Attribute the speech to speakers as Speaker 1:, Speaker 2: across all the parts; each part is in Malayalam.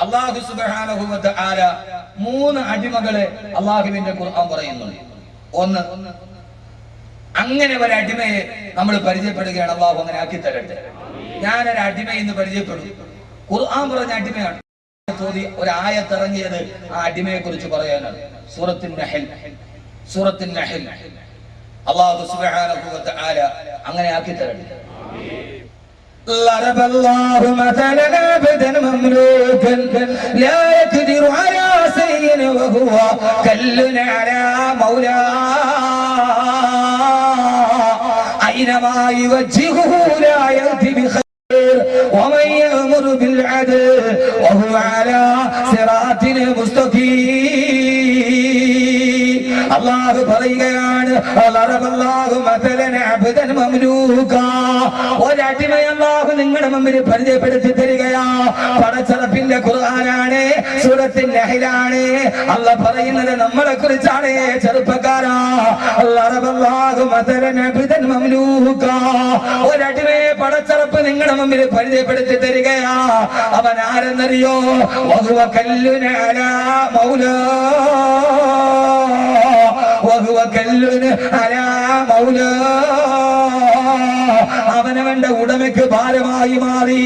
Speaker 1: അല്ലാഹു സുബ്ഹാനഹു വ തആല മൂന്ന് അടിമകളെ അല്ലാഹുവിന്റെ ഖുർആൻ പറയുന്നുണ്ട്. ഒന്ന്, അങ്ങനെ ഒരു അടിമയെ നമ്മൾ പരിചയപ്പെടുകയാണ്. അല്ലാഹു അങ്ങനെ ആക്കി തരട്ടെ. ഞാനൊരു അടിമയെ ഇന്ന് പരിചയപ്പെടും. ഖുർആൻ പറഞ്ഞ അടിമയാണ്. ഒരു ആയത്ത് ഇറങ്ങിയത് ആ അടിമയെ കുറിച്ച് പറയാനാണ്. സൂറത്തുൻ നഹൽ. അല്ലാഹു സുബ്ഹാനഹു വ തആല അങ്ങനെ ആക്കി തരട്ടെ. ضرب الله مثلا عبدا مملوكا لا يقدر على شيء وهو كل على مولاه أينما يوجهه لا يأتي بخير ومن يأمر بالعدل وهو على صراط مستقيم. അല്ലാഹു പറയുകയാണ്, ഒരടിമയെ അല്ലാഹു നിങ്ങളുടെ മുമ്പിൽ പരിചയപ്പെടുത്തി തരികയാ. പടച്ചറപ്പിന്റെ ഖുർആനാണ്, സൂറത്തുൻ നഹലാണ്. അല്ലാഹു പറയുന്നത് നമ്മളെ കുറിച്ചാണ്. ചെറുപ്പക്കാരാ, ഒരടിമയെ പടച്ചറപ്പ് നിങ്ങളുടെ മുമ്പിൽ പരിചയപ്പെടുത്തി തരികയാ. അവൻ ആരെന്നറിയോ? അവനവന്റെ ഉടമയ്ക്ക് ഭാരമായി മാറി.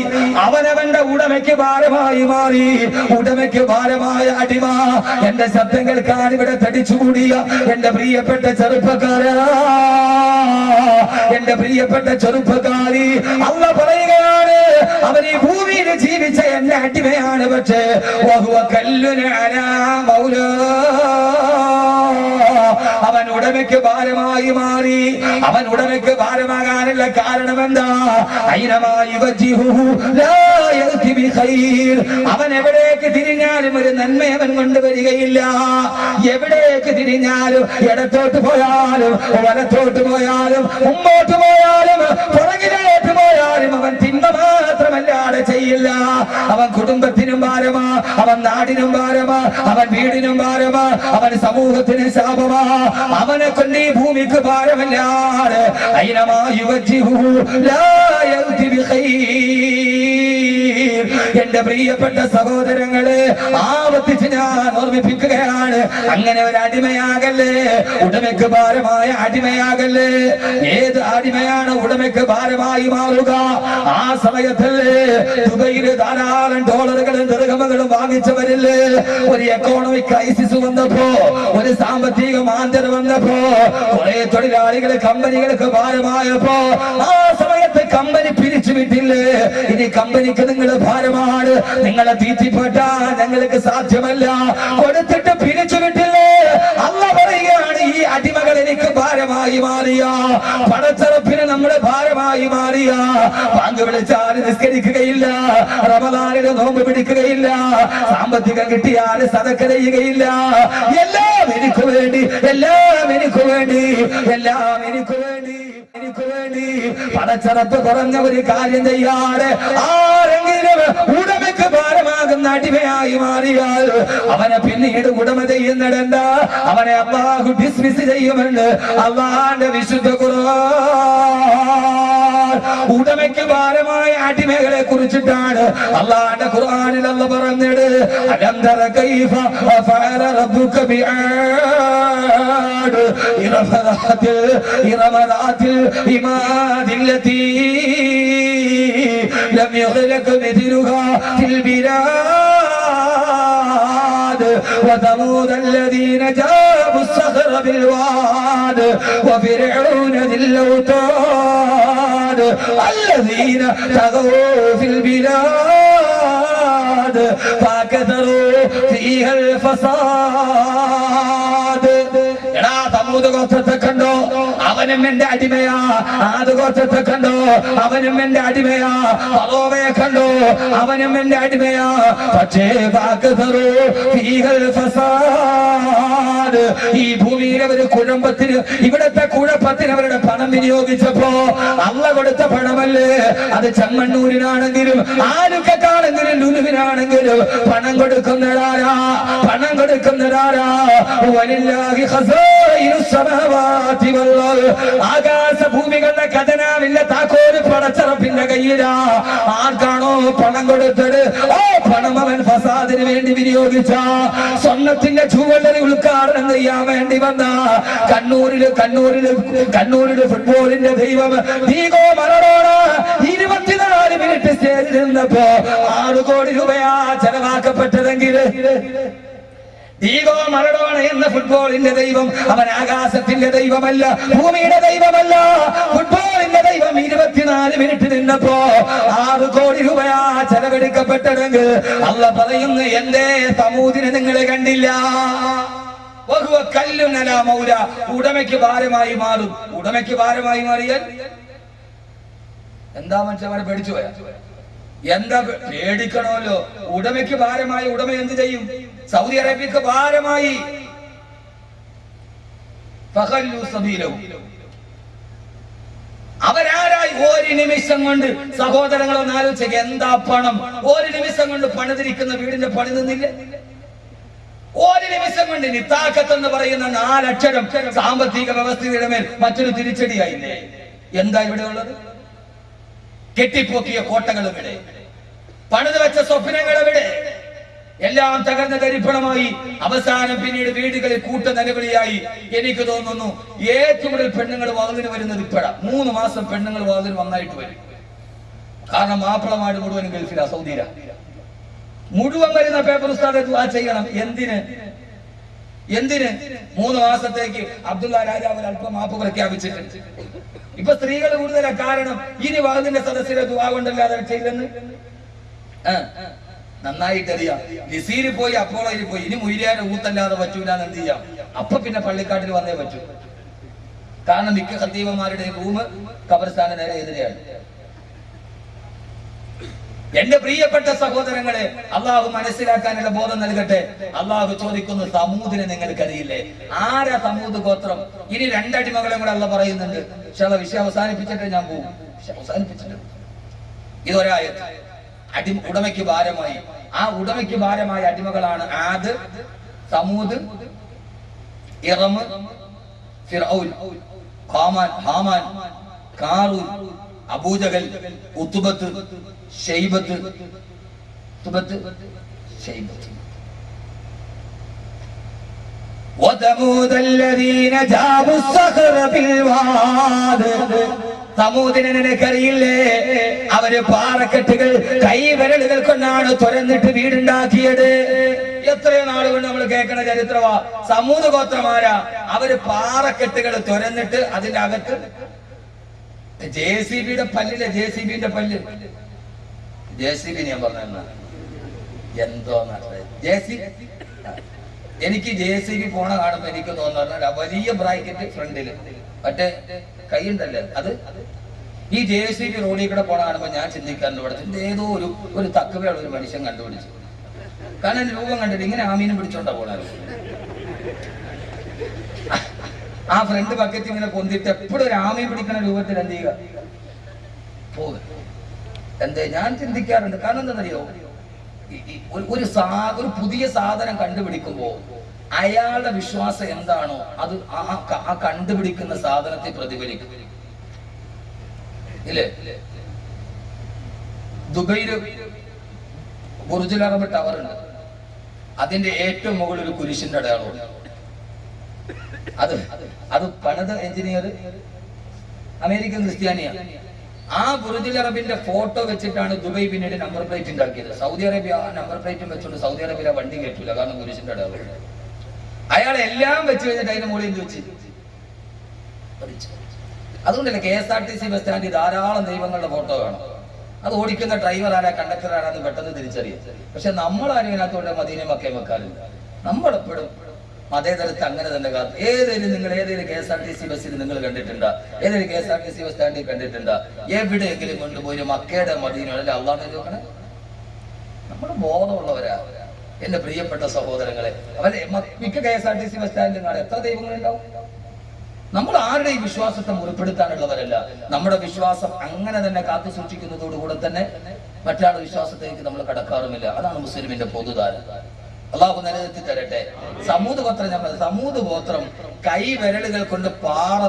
Speaker 1: ഉടമയ്ക്ക് ഭാരമായ അടിമ. എന്റെ ശബ്ദം കേൾക്കാൻ ഇവിടെ തടിച്ചുകൂടിയ എന്റെ പ്രിയപ്പെട്ട ചെറുപ്പക്കാരി, അല്ലാഹു പറയുകയാണ്, അവൻ ഈ ഭൂമിയിൽ ജീവിച്ച എന്റെ അടിമയാണ്. പക്ഷേ അവൻ ഉടമയ്ക്ക് ഭാരമായി മാറി. അവൻ ഉടമയ്ക്ക് ഭാരമാകാനുള്ള കാരണം എന്താ? അവൻ എവിടേക്ക് തിരിഞ്ഞാലും ഒരു നന്മ അവൻ കൊണ്ടുവരികയില്ല. എവിടേക്ക് തിരിഞ്ഞാലും, ഇടത്തോട്ട് പോയാലും വലത്തോട്ട് പോയാലും മുമ്പോട്ട് പോയാലും പുറകിലോട്ട് പോയാലും അവൻ തിന്മ മാത്രമല്ലാതെ ചെയ്യില്ല. അവൻ കുടുംബത്തിനും ഭാരമാ, അവൻ നാടിനും ഭാരമാ, അവൻ വീടിനും ഭാരമാ, അവൻ സമൂഹത്തിന് ശാപമാ. അവനെ കൊണ്ട് ഈ ഭൂമിക്ക് ഭാരമല്ലാതെ എന്റെ പ്രിയപ്പെട്ട സഹോദരങ്ങളെ, ആവർത്തിച്ച് ഞാൻ ഓർമ്മിപ്പിക്കുകയാണ്, അങ്ങനെ ഒരു അടിമയാകല്ലേ, ഉടമയ്ക്ക് ഭാരമായ അടിമയാകല്ലേ. ഏത് അടിമയാണ് ഉടമയ്ക്ക് ഭാരമായി മാറുക? ആ സമയത്തല്ലേ ദുബൈയില് ധാരാളം ഡോളറുകളും ദിർഹമുകളും വാങ്ങിച്ചവരില്ലേ? ഒരു എക്കോണമിക് ക്രൈസിസ് വന്നപ്പോ, ഒരു സാമ്പത്തിക മാന്ദ്യത വന്നപ്പോ, കുറെ തൊഴിലാളികള് കമ്പനികൾക്ക് ഭാരമായപ്പോ ആ സമയത്ത് കമ്പനി പിരിച്ചുവിട്ടില്ലേ? ഇനി കമ്പനിക്ക് നിങ്ങൾ ഭാരമാണ്, നിങ്ങളെ തീറ്റിപ്പെട്ടാൻ ഞങ്ങൾക്ക് സാധ്യമല്ല, കൊടുത്തിട്ട് പിരിച്ചുവിട്ടില്ലേ? അല്ലാഹു പറയുകയാണ്, ഈ അടിമകൾ എനിക്ക് ഭാരമായി മാറിയ, പടച്ചറപ്പിന് നമ്മുടെ ഭാരമായി മാറിയ, ബാങ്ക് വിളിച്ചാൽ നിസ്കരിക്കുകയില്ല, റമദാനില് നോമ്പ് പിടിക്കുകയില്ല, സാമ്പത്തികം കിട്ടിയാൽ സദഖ ചെയ്യുകയില്ല. എല്ലാം എനിക്ക് വേണ്ടി പടച്ചറപ്പ് പറഞ്ഞ ഒരു കാര്യം ചെയ്യാതെ ആരെങ്കിലും ഉടമയ്ക്ക് ഭാരമാകുന്ന അടിമയായി മാറിയാൽ അവനെ പിന്നീട് ഉടമ ചെയ്യുന്നിടണ്ട, അവനെ അല്ലാഹു ഡിസ്മിസ് ചെയ്യുമെന്ന് അല്ലാഹുവിന്റെ വിശുദ്ധ ഖുർആൻ ഉടമയ്ക്ക് ഭാരമായ അടിമകളെ കുറിച്ചിട്ടാണ് അല്ലാഹുവിന്റെ ഖുർആനിൽ അല്ലാഹു പറഞ്ഞത്. അലം തറ കൈഫ ഫഅല റബ്ബുക ബിആദ് ഇറമദാത്തിൽ ഇമാദില്ലതി ലം യുഖ്ലഖ മിഥ്ലുഹാ ഫിൽ ബിലാദ് وثمود الذين جابوا الصخر بالواد وفرعون ذي الأوتاد الذين طغوا في البلاد فكثروا فيها الفساد. ഗോത്രത്തെ കണ്ടോ? അവനും എന്റെ അടിമയാ. ആദ് ഗോത്രത്തെ കണ്ടോ? അവനും എന്റെ അടിമയാ. ഫറോവയെ കണ്ടോ? അവനും എന്റെ അടിമയാ. പക്ഷേ ഈ ഭൂമിയിലെ ഒരു കുഴമ്പത്തിന്, ഇവിടത്തെ കുഴപ്പത്തിന് അവരുടെ പണം വിനിയോഗിച്ചപ്പോ അല്ലാഹു കൊടുത്ത പണമല്ലേ അത്? ചെമ്മണ്ണൂരിനാണെങ്കിലും ആലുക്കാണെങ്കിലും ലുലുവിനാണെങ്കിലും പണം കൊടുക്കുന്നതാരാ? വലില്ലാഹി ഖസായിനുസ് സമാവാതി വൽ അർദ്. ആകാശ ഭൂമികളുടെ ഖജനാവിന്റെ താക്കോല് പടച്ചറപ്പിന്റെ കയ്യിലാ. ആർക്കാണോ പണം കൊടുത്തത്, ഓ പണം അവൻ ഫസാദിന് വേണ്ടി വിനിയോഗിച്ച, സ്വർണത്തിന്റെ ജുവലറി ഉദ്ഘാടനം ചെയ്യാൻ വേണ്ടി വന്ന കണ്ണൂരില് ഫുട്ബോളിന്റെ ദൈവം ഡീഗോ മറഡോണ 24 മിനിറ്റ് സ്റ്റേജിൽ നിന്നപ്പോ 6 കോടി രൂപയാ ചെലവാക്കപ്പെട്ടതെങ്കിൽ ഡീഗോ മറഡോണ എന്ന ഫുട്ബോളിന്റെ ദൈവം അവൻ ആകാശത്തിന്റെ ദൈവമല്ല, ഭൂമിയുടെ ദൈവമല്ല. ഫുട്ബോളിന്റെ ദൈവം 24 മിനിറ്റ് നിന്നപ്പോ 6 കോടി രൂപയാ ചെലവെടുക്കപ്പെട്ടതെങ്കിൽ അല്ല പറയുന്നു, എന്റെ സമൂതിനെ നിങ്ങൾ കണ്ടില്ല. കല്ലുനല മൗല, ഉടമയ്ക്ക് ഭാരമായി മാറും. ഉടമയ്ക്ക് ഭാരമായി മാറിയാൽ എന്താ മനുഷ്യന്മാരെ പേടിച്ചു പോയാ? എന്താ പേടിക്കണമല്ലോ. ഉടമയ്ക്ക് ഭാരമായി ഉടമ എന്ത് ചെയ്യും? സൗദി അറേബ്യക്ക് ഭാരമായി അവരാരായി? ഒരു നിമിഷം കൊണ്ട് സഹോദരങ്ങളൊന്ന് ആലോചിക്കുക, എന്താ പണം? ഒരു നിമിഷം കൊണ്ട് പണിതിരിക്കുന്ന വീടിന്റെ പണി നിന്നില്ല. ഒരു നിമിഷം കൊണ്ട് നിത്താക്കത്ത് എന്ന് പറയുന്ന 4 അക്ഷരം സാമ്പത്തിക വ്യവസ്ഥയുടെ മേൽ മറ്റൊരു തിരിച്ചടിയായില്ലേ? എന്താ ഇവിടെ ഉള്ളത്? കെട്ടിപ്പൊക്കിയ കോട്ടകൾ എവിടെ? പണിത് വെച്ച സ്വപ്നങ്ങൾ എവിടെ? എല്ലാം തകർന്ന തരിപ്പണമായി. അവസാനം പിന്നീട് വീടുകളിൽ കൂട്ട നിലവിളിയായി. എനിക്ക് തോന്നുന്നു ഏറ്റവും കൂടുതൽ പെണ്ണുങ്ങൾ വാതിന് വരുന്നത് ഇപ്പോഴാ. 3 മാസം പെണ്ണുങ്ങൾ വാതിന് നന്നായിട്ട് വരും. കാരണം മാപ്പിളമാട് മുഴുവനും ഗൾഫിലാ, സൗദിയിലാ. മുഴുവൻ വരുന്ന പേപ്പർ ഉസ്താദ് ദുആ ചെയ്യണം. എന്തിന് 3 മാസത്തേക്ക് അബ്ദുള്ള രാജാവ് അല്പം മാപ്പ് പ്രഖ്യാപിച്ചിട്ടുണ്ട്. ഇപ്പൊ സ്ത്രീകൾ കൂടുതലാ. കാരണം ഇനി വാതിന്റെ സദസ്സിലെ ദുആ കൊണ്ടല്ലാതെ ചെയ്തെന്ന് നന്നായിട്ടറിയാം. ലിസീര് പോയി, അപ്പോളയിൽ പോയി. ഇനി മുയിലിയാരെ ഊത്തല്ലാതെ പറ്റൂലെന്ന് എന്ത് ചെയ്യാം? അപ്പൊ പിന്നെ പള്ളിക്കാട്ടിൽ വന്നേ പറ്റൂ. കാരണം മിക്ക ഖത്തീബന്മാരുടെ റൂം ഖബർസ്ഥാന നേരെ എതിരെയാണ്. എന്റെ പ്രിയപ്പെട്ട സഹോദരങ്ങളെ, അള്ളാഹു മനസ്സിലാക്കാനുള്ള ബോധം നൽകട്ടെ. അള്ളാഹു ചോദിക്കുന്നു, സമൂദിനെ നിങ്ങൾക്കറിയില്ലേ? ആരാ സമൂദ് ഗോത്രം? ഇനി 2 അടിമകളെ കൂടെ അള്ള പറയുന്നുണ്ട്. വിഷയം അവസാനിപ്പിച്ചിട്ട് ഞാൻ പോകും. അവസാനിപ്പിച്ചിട്ട് ഇതൊരായത്ത്. ഉടമയ്ക്ക് ഭാരമായി. ആ ഉടമയ്ക്ക് ഭാരമായ അടിമകളാണ് ആദ്, സമൂദ്, ഇറം, ഫിർഔൻ, ഹാമാൻ, കാറൂൻ, അബൂജഹൽ, ഉത്ബത്ത്, ഷൈബത്ത്. وثمود الذين جابوا الصخر بالواد. സമൂദിനെ നിനക്കറിയില്ലേ? അവര് പാറക്കെട്ടുകൾ കൈവിരലുകൾ കൊണ്ടാണ് തുരന്നിട്ട് വീടുണ്ടാക്കിയത്. എത്രയോ നാളുകൊണ്ട് നമ്മൾ കേൾക്കണ ചരിത്രമാ. സമൂദ് ഗോത്രമാരാ. അവര് പാറക്കെട്ടുകൾ തുരന്നിട്ട് അതിന്റെ അകത്ത് JCBയുടെ പല്ലിലെ JCBന്റെ പല്ല്, JCB ഞാൻ പറഞ്ഞ എന്തോ എനിക്ക് JCB പോണ കാണുമ്പോ എനിക്ക് തോന്നുന്ന വലിയ ബ്രാക്കറ്റ് ഫ്രണ്ടില് മറ്റേ കൈയുണ്ടല്ലേ, അത് ഈ JCB റോഡിൽ കൂടെ പോണ കാണുമ്പോ ഞാൻ ചിന്തിക്കാറുണ്ട്, ഇവിടെ ഏതോ ഒരു തക്കവയുള്ള ഒരു മനുഷ്യൻ കണ്ടുപിടിച്ചു. കാരണം എന്റെ രൂപം കണ്ടിട്ട് ഇങ്ങനെ ആമീനും പിടിച്ചോണ്ടാ പോണാറ്. ആ ഫ്രണ്ട് ബക്കറ്റ് ഇങ്ങനെ പൊന്തിട്ട് എപ്പോഴും ഒരു ആമീൻ പിടിക്കണ രൂപത്തിൽ എന്ത് ചെയ്യുക പോകുക. എന്തേ ഞാൻ ചിന്തിക്കാറുണ്ട്. കാരണം എന്താണെന്നറിയോ, ഒരു പുതിയ സാധനം കണ്ടുപിടിക്കുമ്പോ അയാളുടെ വിശ്വാസം എന്താണോ അത് ആ കണ്ടുപിടിക്കുന്ന സാധനത്തെ പ്രതിഫലിക്കും. ഇല്ലേ? ദുബൈയില് ബുർജുൽ അറബ് ടവർ ഉണ്ട്. അതിന്റെ ഏറ്റവും മുകളിൽ ഒരു കുരിശിന്റെ അടയാളമുണ്ട്. അത് പണിത എഞ്ചിനീയർ അമേരിക്കൻ ക്രിസ്ത്യാനിയാണ്. ആ ബുർജുൽ അറബിന്റെ ഫോട്ടോ വെച്ചിട്ടാണ് ദുബൈ പിന്നീട് നമ്പർ പ്ലേറ്റ് ഉണ്ടാക്കിയത്. സൗദി അറേബ്യ നമ്പർ പ്ലേറ്റും വെച്ചോണ്ട് സൗദി അറേബ്യ വണ്ടി കയറ്റൂല, കാരണം കുരിശിന്റെ അടയാളം. അയാൾ എല്ലാം വെച്ച് കഴിഞ്ഞിട്ട് അതിന്റെ മുകളിൽ വെച്ച്. അതുകൊണ്ടല്ലേ KSRTC ബസ് സ്റ്റാൻഡിൽ ധാരാളം ദൈവങ്ങളുടെ ഫോട്ടോ വേണം. അത് ഓടിക്കുന്ന ഡ്രൈവർ ആരാ, കണ്ടക്ടർ ആരാന്ന് പെട്ടെന്ന് തിരിച്ചറിയാം. പക്ഷെ നമ്മളാരും ഇതിനകത്തോടെ മദീനയും മക്കയും വെക്കാറില്ല. നമ്മളെപ്പോഴും മതേതരത്ത് അങ്ങനെ തന്നെ കാത്തു. നിങ്ങൾ ഏതെങ്കിലും KSRTC ബസ്സിൽ നിങ്ങൾ കണ്ടിട്ടുണ്ടോ? ഏതെങ്കിലും KSRTC ബസ് സ്റ്റാൻഡിൽ കണ്ടിട്ടുണ്ടോ? എവിടെയെങ്കിലും കൊണ്ടുപോയി മക്കയുടെ മദീനയുടെ അള്ളാഹ് നോക്കണേ. നമ്മൾ ബോധമുള്ളവരാ എന്റെ പ്രിയപ്പെട്ട സഹോദരങ്ങളെ. അവരെ മിക്ക KSRTC ബസ് സ്റ്റാൻഡിലും കാണാൻ എത്ര ദൈവങ്ങളുണ്ടാവും. നമ്മൾ ആരുടെയും വിശ്വാസത്തെ മുറിപ്പെടുത്താനുള്ളവരല്ല. നമ്മുടെ വിശ്വാസം അങ്ങനെ തന്നെ കാത്തു സൂക്ഷിക്കുന്നതോടുകൂടെ തന്നെ മറ്റാളുടെ വിശ്വാസത്തേക്ക് നമ്മൾ കടക്കാറുമില്ല. അതാണ് മുസ്ലിമിന്റെ പൊതുധാര. അള്ളാഹു നിലനിർത്തി തരട്ടെ. സമൂദ് ഗോത്രം, ഞാൻ പറഞ്ഞത് സമൂദ് ഗോത്രം കൈവിരലുകൾ കൊണ്ട് പാറ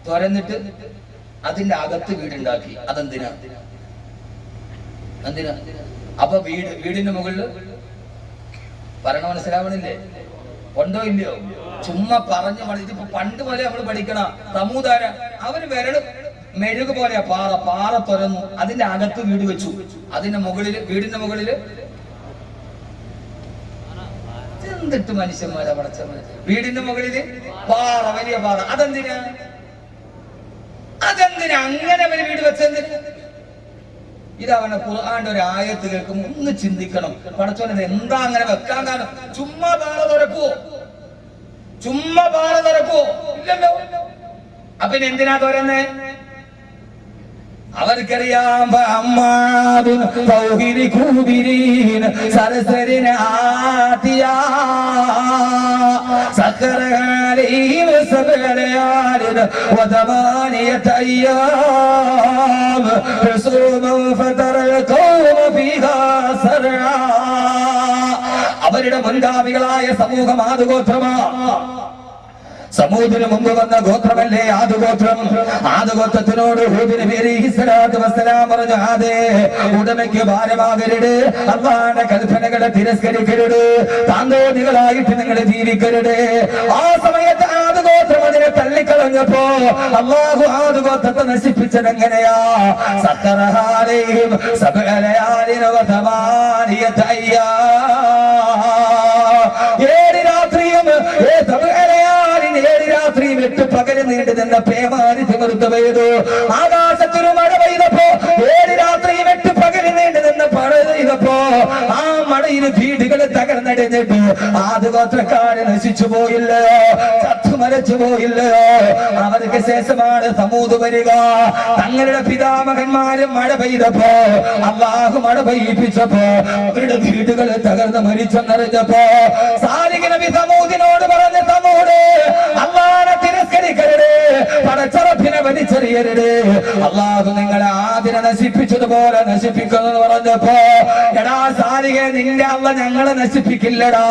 Speaker 1: തുരന്നിട്ട് അതിന്റെ അകത്ത് വീടുണ്ടാക്കി. അതെന്തിനാ? അപ്പൊ വീടിന്റെ മുകളില് പറഞ്ഞ മനസ്സിലാവണില്ലേ? ഉണ്ടോ ഇല്ലയോ? ചുമ്മാ പറഞ്ഞു ഇതിപ്പോ പണ്ട് പോലെ നമ്മൾ പഠിക്കണ സമൂതാര അവര് വിരല് മെഴുക് പോലെയാ പാറ തുറന്നു, അതിന്റെ അകത്ത് വീട് വെച്ചു, അതിന്റെ മുകളില് വീടിന്റെ മുകളില് എന്തിട്ട് മനുഷ്യന്മാരാ പടച്ചവന്, വീടിന്റെ മുകളില് പാറ, വലിയ പാറ. അതെന്തിനാ അങ്ങനെ അവര് വീട് വെച്ചെന്തിനാ? ഇതവനെ ഖുർആന്റെ ഒരു ആയത്ത് കേൾക്കുമ്പോൾ ഒന്ന് ചിന്തിക്കണം, പടച്ചോനെ എന്താ അങ്ങനെ വെക്കാൻ കാരണം? ചുമ്മാ പാറ തുറക്കോ? ഇല്ലല്ലോ. അപ്പൊ എന്തിനാ തുറന്നേ? അവർക്കറിയാം അവരുടെ മുൻഗാമികളായ സമൂഹം ആദുഗോത്രമാ. സമൂഹത്തിന് മുമ്പ് വന്ന ഗോത്രമല്ലേ ആദുഗോത്രം. ആദുഗോത്രത്തിനോട് ഹൂദ് നബി അലൈഹി സ്വലാത്തു വസ്സലാം പറഞ്ഞു, ആദേ, ഉടമയ്ക്ക് ഭാരമാകരുത്, അല്ലാഹുവിന്റെ കൽപ്പനകളെ തിരസ്കരിക്കരുത്, താന്തോന്നികളായിട്ട് നിങ്ങൾ ജീവിക്കരുത്. ആ സമയത്ത് ആദുഗോത്രം അതിനെ തള്ളിക്കളഞ്ഞപ്പോ അല്ലാഹു ആദുഗോത്രത്തെ നശിപ്പിച്ചത് എങ്ങനെയാ? സഖറഹാലൈഹിം സബഅലയാലിന വസമാനിയത അയ്യാം. 7 രാത്രിയും 7 രാത്രിയും 8 പകല് നീണ്ടു നിന്ന പേമാരി തിമിർത്ത് പെയ്തു. ആകാശത്തൊരു മഴ പെയ്തപ്പോ 7 രാത്രിയും 8 പകല് നീണ്ടു നിന്ന മഴ പെയ്തപ്പോ ആ മഴയിൽ വീടുകൾ തകർന്നടിഞ്ഞിട്ട് ആദുഗോത്രക്കാര് നശിച്ചു പോയില്ലയോ? ചത്തുമരച്ചു പോയില്ലയോ? അവർക്ക് ശേഷമാണ് സമൂത് വരിക. തങ്ങളുടെ പിതാമഹന്മാരും മഴ പെയ്തപ്പോ അല്ലാഹു മഴ പെയ്യിപ്പിച്ചപ്പോ അവരുടെ വീടുകൾ തകർന്ന് മരിച്ചെന്നറിഞ്ഞപ്പോ സാലിഹ് നബി സമൂദിനോട് പറഞ്ഞ, സമൂദ്, അല്ലാഹുവിനെ തിരസ്കരിക്കരുത്, പടച്ചറപ്പിനെ വലിച്ചെറിയരുത്, അല്ലാഹു നിങ്ങളെ ആദിനെ നശിപ്പിച്ചതുപോലെ നശിപ്പിക്കുമെന്ന് പറഞ്ഞപ്പോ, എടാ സാലിഹേ, നിന്റെ അല്ല ഞങ്ങളെ നശിപ്പിക്കില്ലടാ.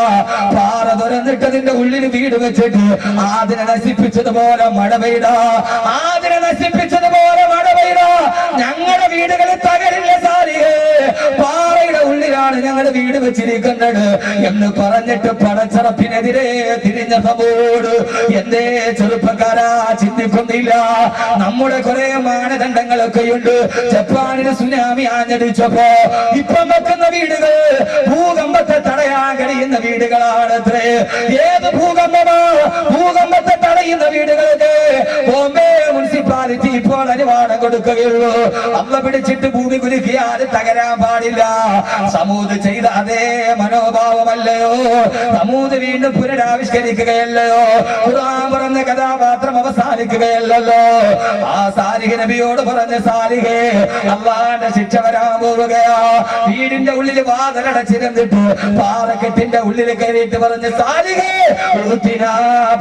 Speaker 1: പാറ തുറന്നിട്ടതിന്റെ ഉള്ളിൽ വീട് വെച്ചിട്ട് ആദിനെ നശിപ്പിച്ചതുപോലെ മഴ പെയ്താ, ആദിനെ നശിപ്പിച്ചതുപോലെ മഴ പെയ്താ ഞങ്ങളുടെ വീടുകളിൽ തകരില്ല സാലിഹേ, പാറയുടെ ഉള്ളിലാണ് ഞങ്ങളുടെ വീട് വെച്ചിരിക്കുന്നത് എന്ന് പറഞ്ഞിട്ട് പടച്ചറപ്പിനെതിരെ തിരിഞ്ഞ സമൂഹ്. എന്തേ ചെറുപ്പക്കാരാ ചിന്തിക്കുന്നില്ല? നമ്മുടെ കുറെ മാനദണ്ഡങ്ങളൊക്കെയുണ്ട്. ജപ്പാനിന് സുനാമി ആഞ്ഞടിച്ചപ്പോ ഇപ്പം വെക്കുന്ന വീടുകൾ ഭൂകമ്പത്തെ തടയാൻ കഴിയുന്ന വീടുകളാണത്രേ. ഏത് ഭൂകമ്പമാ? ഭൂകമ്പത്തെ തടയുന്ന വീടുകൾക്ക് ബോംബെ മുനിസിപ്പാലിറ്റി ഇപ്പോൾ അനുവാദം കൊടുക്കുകയുള്ളൂ. അമ്മ പിടിച്ചിട്ട് ഭൂമി കുലുക്കിയാൽ തകരാൻ പാടില്ല. സമൂഹ് ചെയ്ത അതേ മനോഭാവമല്ലയോ? സമൂഹ് വീണ്ടും പുനരാവിഷ്കരിക്കുകയല്ലയോ? ഖുർആൻ പറഞ്ഞ കഥാപാത്രം അവസാനിക്കുകയല്ലല്ലോ. ആ സാലിഹ് നബിയോട് പറഞ്ഞ, സാലിഹേ, അല്ലാഹുവിന്റെ ശിക്ഷ വരാൻ പോവുകയാ. വീടിന്റെ ഉള്ളിൽ വാതിലടച്ചിരുന്നിട്ട് പാറക്കെട്ടിന്റെ ഉള്ളിൽ കയറിയിട്ട് പറഞ്ഞ, സാലിഹേ,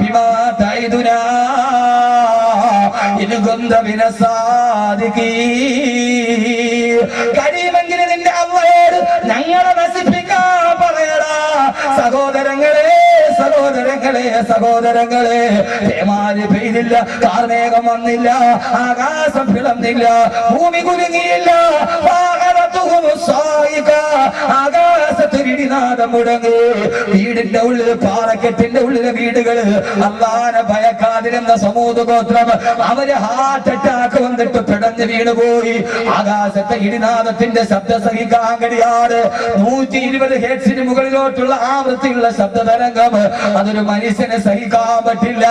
Speaker 1: ബിമാ തൈദുനാ ഇൻ കുന്ത മിനസ്സാദിഖീൻ. കഴിയുമെങ്കിൽ നിന്റെ അല്ലാഹുവോട് ഞങ്ങളെ നശിപ്പിക്കാൻ പറയടാ. സഹോദരങ്ങളെ, പേമാരി പെയ്തില്ല, കാർമേഘം വന്നില്ല, ആകാശം പിളർന്നില്ല, ഭൂമി കുലുങ്ങിയില്ല, ആകാശത്ത് ഇടിനാദം മുടങ്ങി. വീടിന്റെ ഉള്ളിൽ, പാറക്കെട്ടിന്റെ ഉള്ളിലെ വീടുകള് അല്ലാഹുവിനെ ഭയക്കാതിരുന്ന സമൂഹ് ഗോത്രം അവര് ഹാർട്ട് അറ്റാക്ക് വന്നിട്ട് പിടഞ്ഞു വീണുപോയി. ആകാശത്തെ ഇടിനാദത്തിന്റെ ശബ്ദം സഹിക്കാൻ കഴിയാതെ 120 ഹെർട്സിന് മുകളിലോട്ടുള്ള ആവൃത്തിയുള്ള ശബ്ദ തരംഗം അതൊരു മനുഷ്യനെ സഹിക്കാൻ പറ്റില്ല.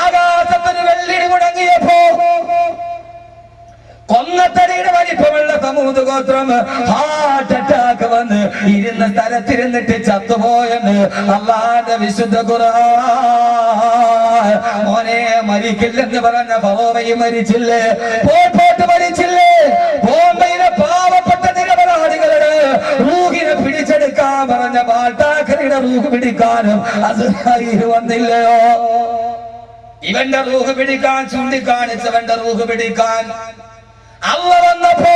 Speaker 1: ആകാശത്തിന് വെള്ളിടി മുടങ്ങിയപ്പോ കൊന്നത്തടിയുടെ വലിപ്പമുള്ള സമൂഹ് ഗോത്രം ഹാർട്ട് അറ്റാക്ക് വന്ന് ഇരുന്ന സ്ഥലത്തിരുന്നിട്ട് ചത്തുപോയെന്ന് അല്ലാഹുവിന്റെ വിശുദ്ധ ഖുർആൻ. മോനെ, മരിക്കില്ലെന്ന് പറഞ്ഞ ഫറോവയും മരിച്ചില്ലേ? പോട്ട് മരിച്ചില്ലേ? ബോംബെയിലെ പാവപ്പെട്ട നിരപരാധികളുടെ റൂഹിനെ പിടിച്ചെടുക്കാൻ പറഞ്ഞ ബാൾട്ടാക്കറിയുടെ റൂഹ് പിടിക്കാനും അസ്രായീൽ വന്നില്ലയോ? ഇവന്റെ റൂഹ് പിടിക്കാൻ ചൂണ്ടിക്കാണിച്ചവന്റെ റൂഹ് പിടിക്കാൻ അള്ള വന്നപ്പോ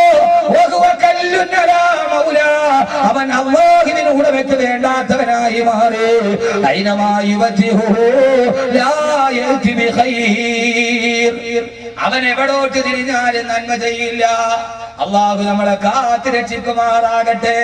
Speaker 1: അവൻ അല്ലാഹുവിനൂടെ അവയ്ക്ക് വേണ്ടാത്തവനായി മാറി. അവൻ എവിടോട്ട് തിരിഞ്ഞാലും നന്മ ചെയ്യില്ല. അള്ളാഹു നമ്മളെ കാത്ത് രക്ഷിക്കുമാറാകട്ടെ.